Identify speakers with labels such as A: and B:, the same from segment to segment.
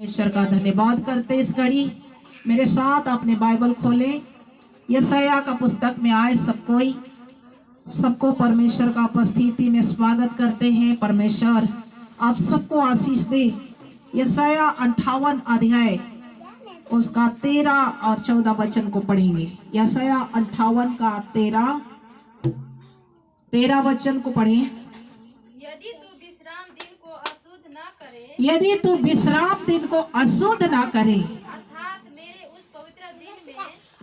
A: ईश्वर का धन्यवाद करते इस घड़ी मेरे साथ अपने बाइबल खोले। यशायाह का पुस्तक में आए सबको परमेश्वर का उपस्थिति में स्वागत करते हैं। परमेश्वर आप सबको आशीष दे। यशायाह 58 अध्याय उसका 13 और 14 वचन को पढ़ेंगे। यशायाह 58 का 13 वचन को पढ़ें। यदि तू विश्राम दिन को अशुद्ध ना करे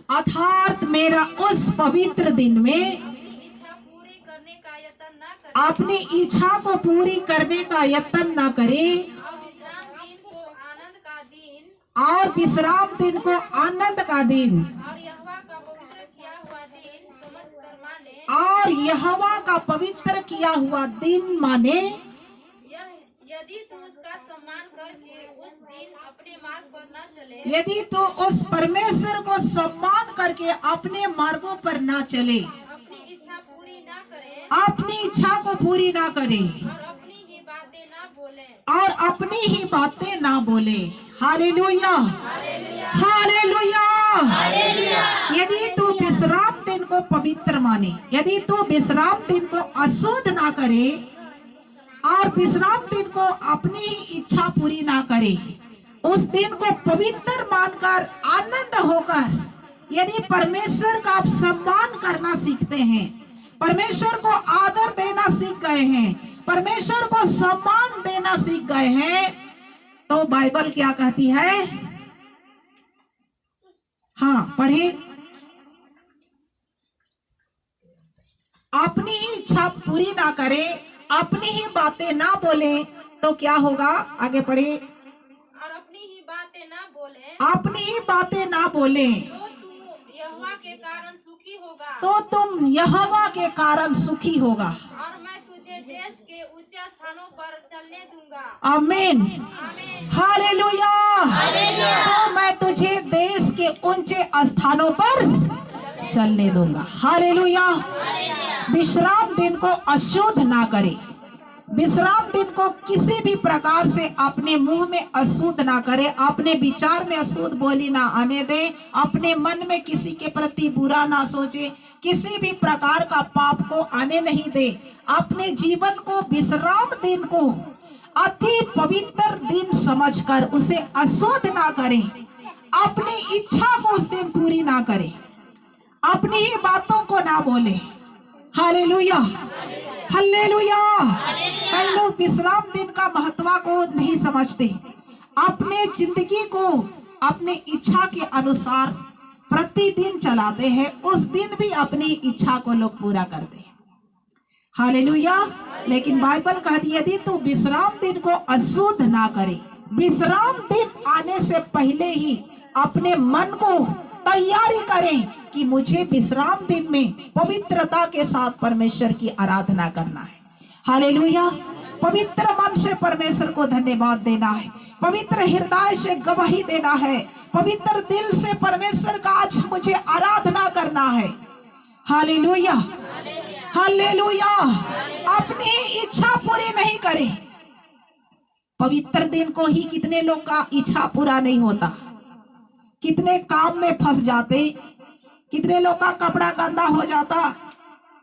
A: अर्थात मेरा उस पवित्र दिन में अपनी इच्छा को पूरी करने का यत्न ना करे और विश्राम दिन को आनंद का दिन और यहोवा का पवित्र किया हुआ दिन माने,
B: यदि तू उसका सम्मान करके उस दिन अपने मार्ग पर न चले,
A: यदि तू उस परमेश्वर को सम्मान करके अपने मार्गों पर ना चले,
B: अपनी इच्छा पूरी ना करे,
A: अपनी इच्छा को पूरी ना करे
B: और अपनी ही बातें ना बोले,
A: और अपनी ही बातें ना बोले। Hallelujah, hallelujah. यदि तू विश्राम दिन को पवित्र माने, यदि तू विश्राम दिन को अशुद्ध ना करे और विश्राम दिन को अपनी ही इच्छा पूरी ना करे, उस दिन को पवित्र मानकर आनंद होकर यदि परमेश्वर का आप सम्मान करना सीखते हैं, परमेश्वर को आदर देना सीख गए हैं, परमेश्वर को सम्मान देना सीख गए हैं, तो बाइबल क्या कहती है? हाँ पढ़े। अपनी ही इच्छा पूरी ना करे, अपनी ही बातें ना बोले तो क्या होगा? आगे पढ़े।
B: और अपनी ही बातें ना बोले,
A: अपनी ही बातें ना बोले
B: तो तू यहोवा के कारण सुखी होगा,
A: तो तुम यहोवा के कारण सुखी होगा
B: और मैं तुझे देश के ऊंचे स्थानों पर चलने दूंगा।
A: आमीन,
B: आमीन।
A: हालेलुया। तो मैं तुझे देश के ऊंचे स्थानों पर चलने दूंगा। हालेलुया। विश्राम दिन को अशुद्ध ना करे, विश्राम दिन को किसी भी प्रकार से अपने मुंह में अशुद्ध ना करे, अपने विचार में अशुद्ध बोली ना आने दे, अपने मन में किसी के प्रति बुरा ना सोचे, किसी भी प्रकार का पाप को आने नहीं दे। अपने जीवन को विश्राम दिन को अति पवित्र दिन समझकर उसे अशुद्ध ना करें, अपनी इच्छा को उस दिन पूरी ना करें, अपनी ही बातों को ना बोले। Hallelujah, hallelujah. कई लोग विश्राम दिन का महत्व को नहीं समझते, अपने जिंदगी को अपने इच्छा के अनुसार प्रतिदिन चलाते हैं, उस दिन भी अपनी इच्छा को लोग पूरा करते हैं। हालेलुया। लेकिन बाइबल कहती है यदि तू विश्राम दिन को अशुद्ध ना करे, विश्राम दिन आने से पहले ही अपने मन को तैयारी करें कि मुझे विश्राम दिन में पवित्रता के साथ परमेश्वर की आराधना करना है। हालेलुया। पवित्र मन से परमेश्वर को धन्यवाद देना है, पवित्र हृदय से गवाही देना है, पवित्र दिल से परमेश्वर का आज मुझे आराधना करना है। Hallelujah, hallelujah. अपनी इच्छा पूरी नहीं करे। पवित्र दिन को ही कितने लोग का इच्छा पूरा नहीं होता, कितने काम में फंस जाते, कितने लोग का कपड़ा गंदा हो जाता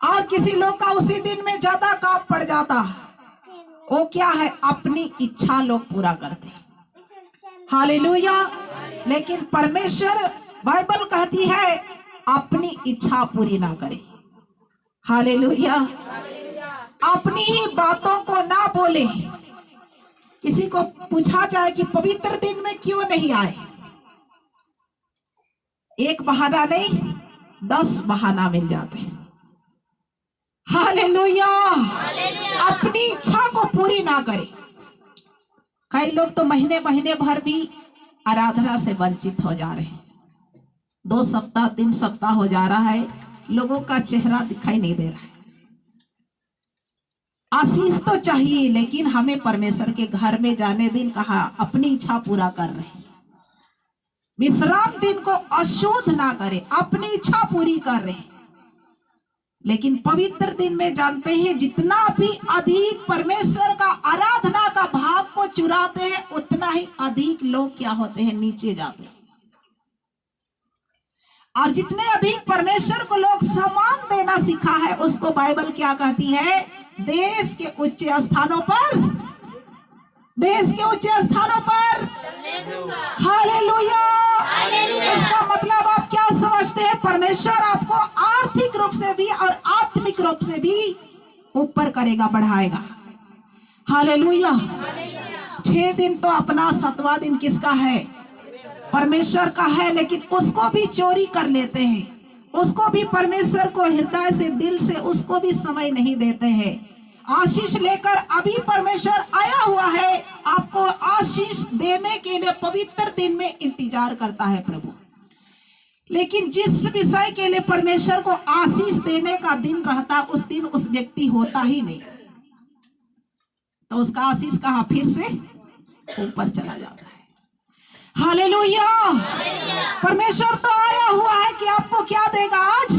A: और किसी लोग का उसी दिन में ज्यादा काम पड़ जाता। वो क्या है? अपनी इच्छा लोग पूरा करते। हालेलुया। लेकिन परमेश्वर बाइबल कहती है अपनी इच्छा पूरी ना करे। हालेलुया। अपनी ही बातों को ना बोले। किसी को पूछा जाए कि पवित्र दिन में क्यों नहीं आए, एक बहाना नहीं 10 बहाना मिल जाते हैं। हालेलुया। अपनी इच्छा को पूरी ना करे। कई लोग तो महीने महीने भर भी आराधना से वंचित हो जा रहे हैं। 2 सप्ताह 3 सप्ताह हो जा रहा है, लोगों का चेहरा दिखाई नहीं दे रहा है। आशीष तो चाहिए, लेकिन हमें परमेश्वर के घर में जाने दिन कहा अपनी इच्छा पूरा कर रहे हैं। विश्राम दिन को अशुद्ध ना करे, अपनी इच्छा पूरी कर रहे। लेकिन पवित्र दिन में जानते हैं जितना भी अधिक परमेश्वर का आराधना का भाव को चुराते हैं उतना ही अधिक लोग क्या होते हैं, नीचे जाते हैं। और जितने अधिक परमेश्वर को लोग सम्मान देना सीखा है उसको बाइबल क्या कहती है, देश के उच्च स्थानों पर, देश के उच्च स्थानों पर हालेलुया। इसका मतलब आप क्या समझते हैं, परमेश्वर आपको आर्थिक रूप से भी और आत्मिक रूप से भी ऊपर करेगा, बढ़ाएगा। हालेलुया। 6 दिन तो अपना, 7वां दिन किसका है, परमेश्वर का है, लेकिन उसको भी चोरी कर लेते हैं, उसको भी परमेश्वर को हृदय से, दिल से उसको भी समय नहीं देते हैं। आशीष लेकर अभी परमेश्वर आया हुआ है, आपको आशीष देने के लिए पवित्र दिन में इंतजार करता है प्रभु। लेकिन जिस विषय के लिए परमेश्वर को आशीष देने का दिन रहता उस दिन उस व्यक्ति होता ही नहीं, तो उसका आशीष कहां, फिर से ऊपर चला जाता है। हालेलुया। परमेश्वर तो आया हुआ है कि आपको क्या देगा, आज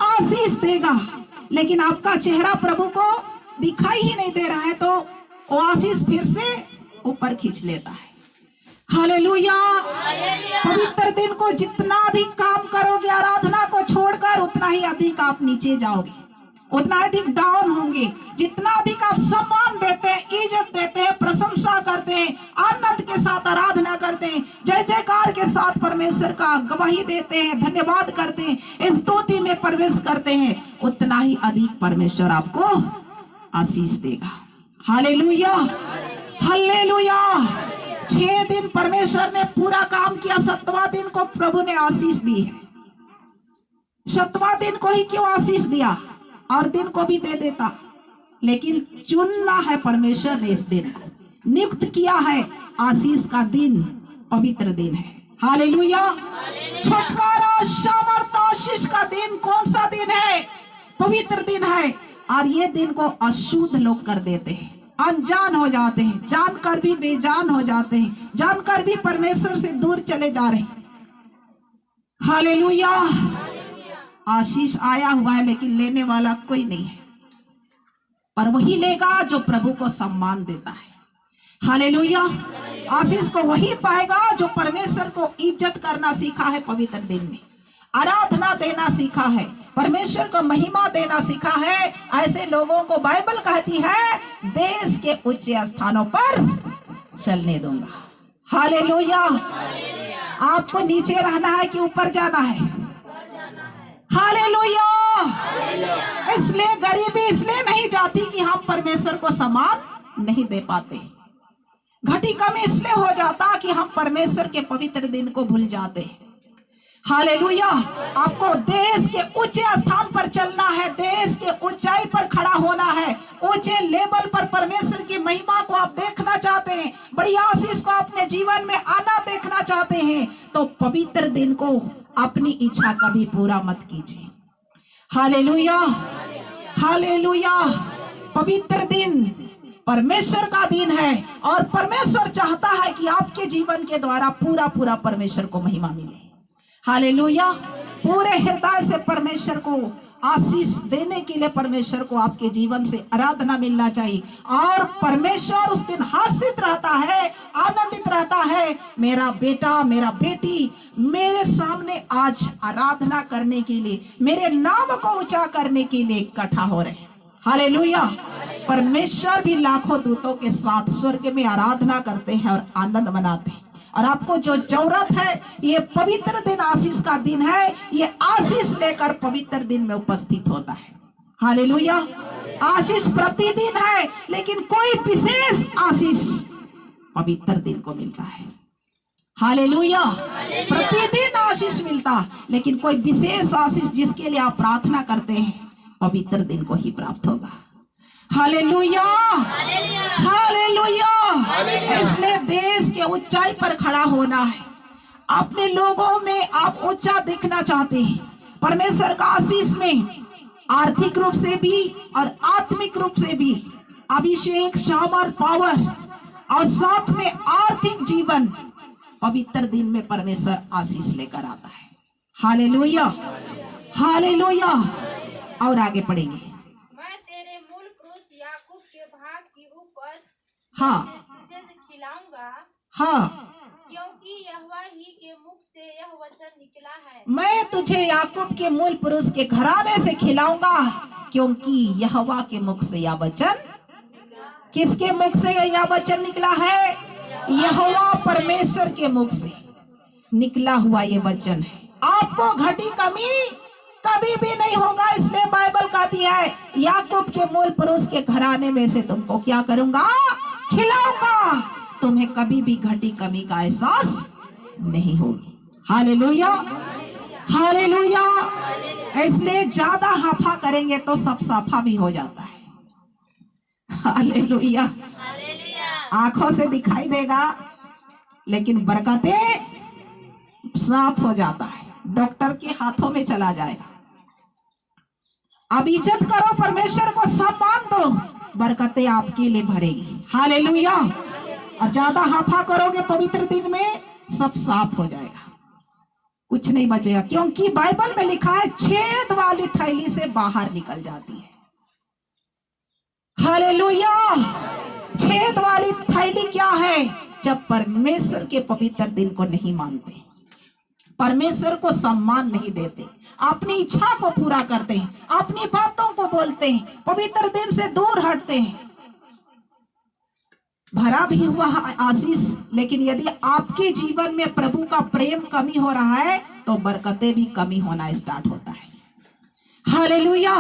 A: आशीष देगा, लेकिन आपका चेहरा प्रभु को दिखाई ही नहीं दे रहा है, तो वो आशीष फिर से ऊपर खींच लेता है। हालेलुया। पवित्र दिन को जितना अधिक काम करोगे आराधना को छोड़कर, उतना ही अधिक आप नीचे जाओगे, उतना अधिक डाउन होंगे। जितना अधिक आप सम्मान देते हैं, इज्जत देते हैं, प्रशंसा करते हैं, आनंद के साथ आराधना करते हैं, जय जयकार के साथ परमेश्वर का गवाही देते हैं, धन्यवाद करते हैं, इस स्तुति में प्रवेश करते हैं, उतना ही अधिक परमेश्वर आपको आशीष देगा। Hallelujah, hallelujah. 6 दिन परमेश्वर ने पूरा काम किया, 7वां दिन को प्रभु ने आशीष दी है। 7वां दिन को ही क्यों आशीष दिया, और दिन को भी दे देता, लेकिन चुनना है परमेश्वर ने, इस दिन को नियुक्त किया है। आशीष का दिन पवित्र दिन है। हालेलुया। छुटकारा, सामर्थ, आशीष का दिन कौन सा दिन है, पवित्र दिन है। और ये दिन को अशुद्ध लोग कर देते हैं, अनजान हो जाते हैं, जानकर भी बेजान हो जाते हैं, जानकर भी परमेश्वर से दूर चले जा रहे हैं। हालेलुया। आशीष आया हुआ है, लेकिन लेने वाला कोई नहीं है, पर वही लेगा जो प्रभु को सम्मान देता है। हालेलुया। आशीष को वही पाएगा जो परमेश्वर को इज्जत करना सीखा है, पवित्र दिन में आराधना देना सीखा है, परमेश्वर को महिमा देना सीखा है। ऐसे लोगों को बाइबल कहती है, देश के उच्च स्थानों पर चलने दूंगा। हालेलुया। आपको नीचे रहना है कि ऊपर जाना है? हालेलुया। इसलिए गरीबी इसलिए नहीं जाती कि हम परमेश्वर को सम्मान नहीं दे पाते, घटी कमी इसलिए हो जाता कि हम परमेश्वर के पवित्र दिन को भूल जाते। हालेलुया। आपको देश के उच्च स्थान पर चलना है, देश के ऊंचाई पर खड़ा होना है, ऊंचे लेवल पर परमेश्वर की महिमा को आप देखना चाहते हैं, बड़ी आशीष को अपने जीवन में आना देखना चाहते हैं, तो पवित्र दिन को अपनी इच्छा कभी पूरा मत कीजिए। Hallelujah, hallelujah. पवित्र दिन परमेश्वर का दिन है, और परमेश्वर चाहता है कि आपके जीवन के द्वारा पूरा पूरा परमेश्वर को महिमा मिले। हालेलुया। पूरे हृदय से परमेश्वर को आशीष देने के लिए परमेश्वर को आपके जीवन से आराधना मिलना चाहिए, और परमेश्वर उस दिन हर्षित रहता है, आनंदित रहता है। मेरा बेटा, मेरा बेटी मेरे सामने आज आराधना करने के लिए, मेरे नाम को ऊंचा करने के लिए इकट्ठा हो रहे हैं। हालेलुया। परमेश्वर भी लाखों दूतों के साथ स्वर्ग में आराधना करते हैं और आनंद मनाते हैं। और आपको जो जरूरत है, ये पवित्र दिन आशीष का दिन है, ये आशीष लेकर पवित्र दिन में उपस्थित होता है। हालेलुया। आशीष प्रतिदिन है, लेकिन कोई विशेष आशीष पवित्र दिन को मिलता है। हालेलुया। प्रतिदिन आशीष मिलता, लेकिन कोई विशेष आशीष जिसके लिए आप प्रार्थना करते हैं, पवित्र दिन को ही प्राप्त होगा। Hallelujah, hallelujah. इसलिए देश के ऊंचाई पर खड़ा होना है। अपने लोगों में आप ऊंचा दिखना चाहते हैं, परमेश्वर का आशीष में आर्थिक रूप से भी और आत्मिक रूप से भी अभिषेक, सामर्थ, पावर और साथ में आर्थिक जीवन पवित्र दिन में परमेश्वर आशीष लेकर आता है। Hallelujah, hallelujah. और आगे पढ़ेंगे।
B: मैं तेरे मूल पुरुष याकूब के भाग की उपज
A: हाँ
B: तुझे खिलाऊंगा,
A: हाँ,
B: क्योंकि यहोवा ही के मुख से यह वचन निकला है।
A: मैं तुझे याकूब के मूल पुरुष के घराने से खिलाऊंगा, क्योंकि यहोवा के मुख से यह वचन, किसके मुख से यह वचन निकला है? यहोवा परमेश्वर के मुख से निकला हुआ ये वचन है। आपको घटी कमी कभी भी नहीं होगा, इसलिए बाइबल कहती है याकूब के मूल पुरुष के घराने में से तुमको क्या करूंगा? खिलाऊंगा, तुम्हें कभी भी घटी कमी का एहसास नहीं होगी। Hallelujah, hallelujah. इसलिए ज्यादा हाफा करेंगे तो सब साफा भी हो जाता है। हालेलुया। आंखों से दिखाई देगा लेकिन बरकतें साफ हो जाता है, डॉक्टर के हाथों में चला जाएगा। अब इज्जत करो, परमेश्वर को सम्मान दो, बरकतें आपके लिए भरेगी। हालेलुया। और ज्यादा हाफा करोगे पवित्र दिन में सब साफ हो जाएगा, कुछ नहीं बचेगा, क्योंकि बाइबल में लिखा है छेद वाली थैली से बाहर निकल जाती है। हालेलुया। छेद वाली थैली क्या है? जब परमेश्वर के पवित्र दिन को नहीं मानते, परमेश्वर को सम्मान नहीं देते, अपनी इच्छा को पूरा करते हैं, अपनी बातों को बोलते हैं, पवित्र दिन से दूर हटते हैं। भरा भी हुआ आशीष, लेकिन यदि आपके जीवन में प्रभु का प्रेम कमी हो रहा है तो बरकतें भी कमी होना स्टार्ट होता है। हालेलुया।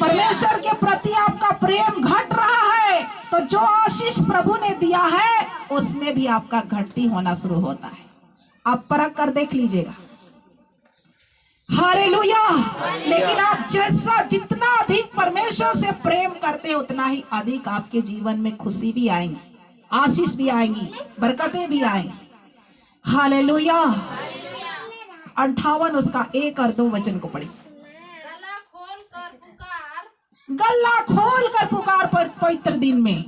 A: परमेश्वर के प्रति आपका प्रेम घट रहा है तो जो आशीष प्रभु ने दिया है उसमें भी आपका घटती होना शुरू होता है। आप परख कर देख लीजिएगा। हालेलुया। लेकिन आप जैसा जितना अधिक परमेश्वर से प्रेम करते हैं उतना ही अधिक आपके जीवन में खुशी भी आएंगी, आशीष भी आएंगी, बरकतें भी आएंगी। हालेलुया। 58 उसका 1 और 2 वचन को पढ़िए। गला खोल कर पुकार पवित्र दिन में,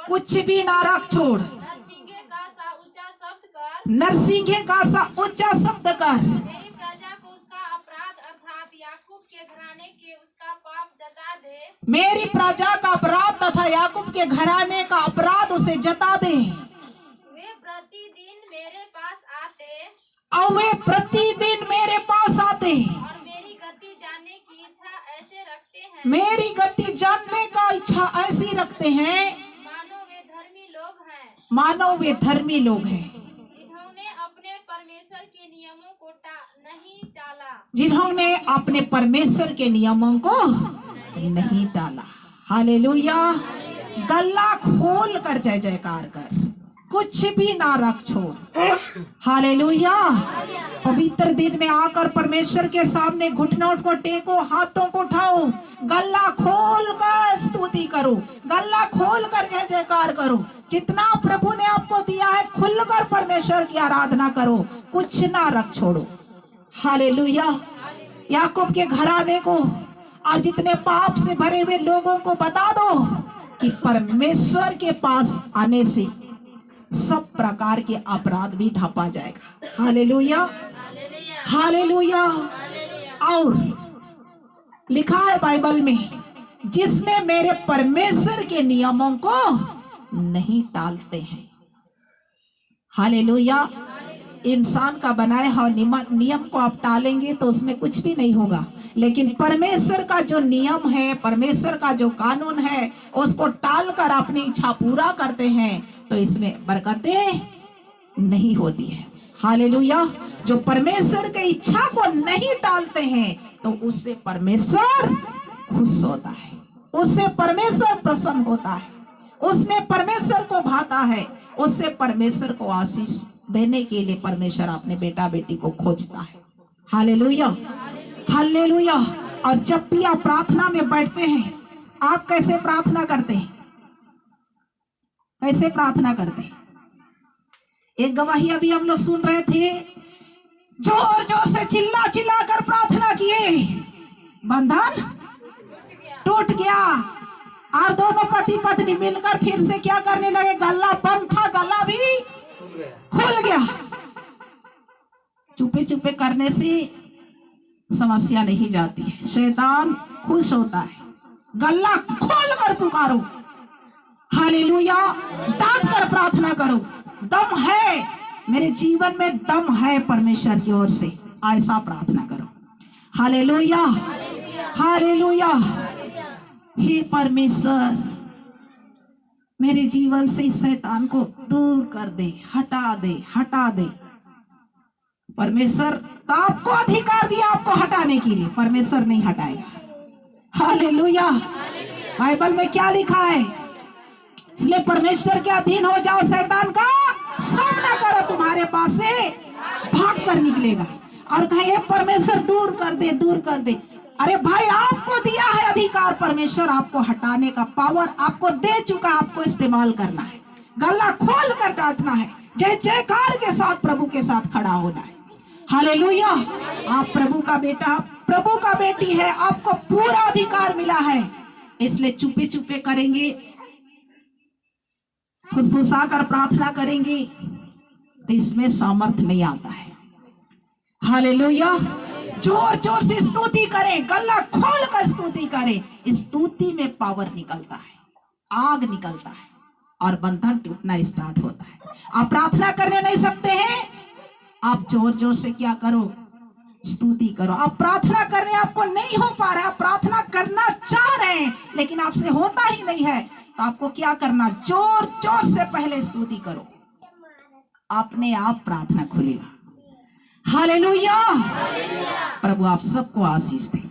A: कुछ भी ना रख छोड़,
B: नरसिंगे का सा ऊंचा शब्द कर,
A: नरसिंगे का सा ऊंचा शब्द कर,
B: मेरी प्रजा को उसका अपराध अर्थात याकूब के घराने के उसका पाप जता दे।
A: मेरी प्रजा का अपराध तथा याकूब के घराने का अपराध उसे जता दे।
B: वे प्रतिदिन मेरे पास आते
A: और वे प्रतिदिन मेरे पास आते
B: और मेरी गति जानने की इच्छा ऐसे रखते हैं,
A: मेरी गति जानने का इच्छा ऐसी रखते हैं
B: मानो वे धर्मी लोग हैं,
A: मानो वे धर्मी लोग हैं,
B: जिन्होंने अपने परमेश्वर के नियमों को नहीं टाला,
A: जिन्होंने अपने परमेश्वर के नियमों को नहीं टाला। हालेलुया। गला खोल कर जय जयकार कर, कुछ भी ना रख छोड़। हालेलुया। पवित्र दिन में आकर परमेश्वर के सामने घुटनों को टेको, हाथों को उठाओ, गला खोल कर स्तुति करो, गला खोल कर जय जयकार करो। जितना प्रभु ने आपको दिया है खुलकर परमेश्वर की आराधना करो, कुछ ना रख छोड़ो। हालेलुया। याकूब के घराने को और जितने पाप से भरे हुए लोगों को बता दो कि परमेश्वर के पास आने से सब प्रकार के अपराध भी ढपा जाएगा। Hallelujah, hallelujah. और लिखा है बाइबल में, जिसने मेरे परमेश्वर के नियमों को नहीं टालते हैं। हालेलुया। इंसान का बनाया हुआ नियम को आप टालेंगे तो उसमें कुछ भी नहीं होगा, लेकिन परमेश्वर का जो नियम है, परमेश्वर का जो कानून है, उसको टालकर अपनी इच्छा पूरा करते हैं तो इसमें बरकतें नहीं होती है। हालेलुया। जो परमेश्वर की इच्छा को नहीं टालते हैं तो उससे परमेश्वर खुश होता है, उससे परमेश्वर प्रसन्न होता है, उसने परमेश्वर को भाता है, उससे परमेश्वर को आशीष देने के लिए परमेश्वर अपने बेटा बेटी को खोजता है। Hallelujah, hallelujah. और जब भी आप प्रार्थना में बैठते हैं, आप कैसे प्रार्थना करते हैं? कैसे प्रार्थना करते हैं? एक गवाही अभी हम लोग सुन रहे थे, जोर जोर से चिल्ला चिल्ला कर प्रार्थना किए, बंधन टूट गया और दोनों पति पत्नी मिलकर फिर से क्या करने लगे? गला बंद था, गला भी खुल गया। चुपे चुपे करने से समस्या नहीं जाती है। शैतान खुश होता है। गला खोल कर पुकारो, हालेलुया, डांट कर प्रार्थना करो। दम है मेरे जीवन में, दम है परमेश्वर की ओर से, ऐसा प्रार्थना करो। Hallelujah, hallelujah. हे परमेश्वर, मेरे जीवन से इस शैतान को दूर कर दे, हटा दे, हटा दे। परमेश्वर तो आपको अधिकार दिया आपको हटाने के लिए, परमेश्वर नहीं हटाएगा। हालेलुया। बाइबल में क्या लिखा है? इसलिए परमेश्वर के अधीन हो जाओ, शैतान का सामना करो, तुम्हारे पास से भाग कर निकलेगा। और कहे परमेश्वर दूर कर दे, दूर कर दे। अरे भाई, आपको दिया है अधिकार, परमेश्वर आपको हटाने का पावर आपको दे चुका, आपको इस्तेमाल करना है। गला खोल कर डांटना है, जय जयकार के साथ प्रभु के साथ खड़ा होना है। हालेलुया। आप प्रभु का बेटा, प्रभु का बेटी है, आपको पूरा अधिकार मिला है। इसलिए चुपे चुपे करेंगे, फुसफुसा कर प्रार्थना करेंगे तो इसमें सामर्थ्य नहीं आता है। हालेलुया। जोर जोर से स्तुति करें, गला खोल कर स्तुति करें। स्तुति में पावर निकलता है, आग निकलता है और बंधन टूटना स्टार्ट होता है। आप प्रार्थना करने नहीं सकते हैं, आप जोर जोर से क्या करो? स्तुति करो। आप प्रार्थना करने आपको नहीं हो पा रहा है, आप प्रार्थना करना चाह रहे हैं लेकिन आपसे होता ही नहीं है, तो आपको क्या करना? जोर जोर से पहले स्तुति करो, अपने आप प्रार्थना खुलेगा। हालेलुया। प्रभु आप सबको आशीष दे।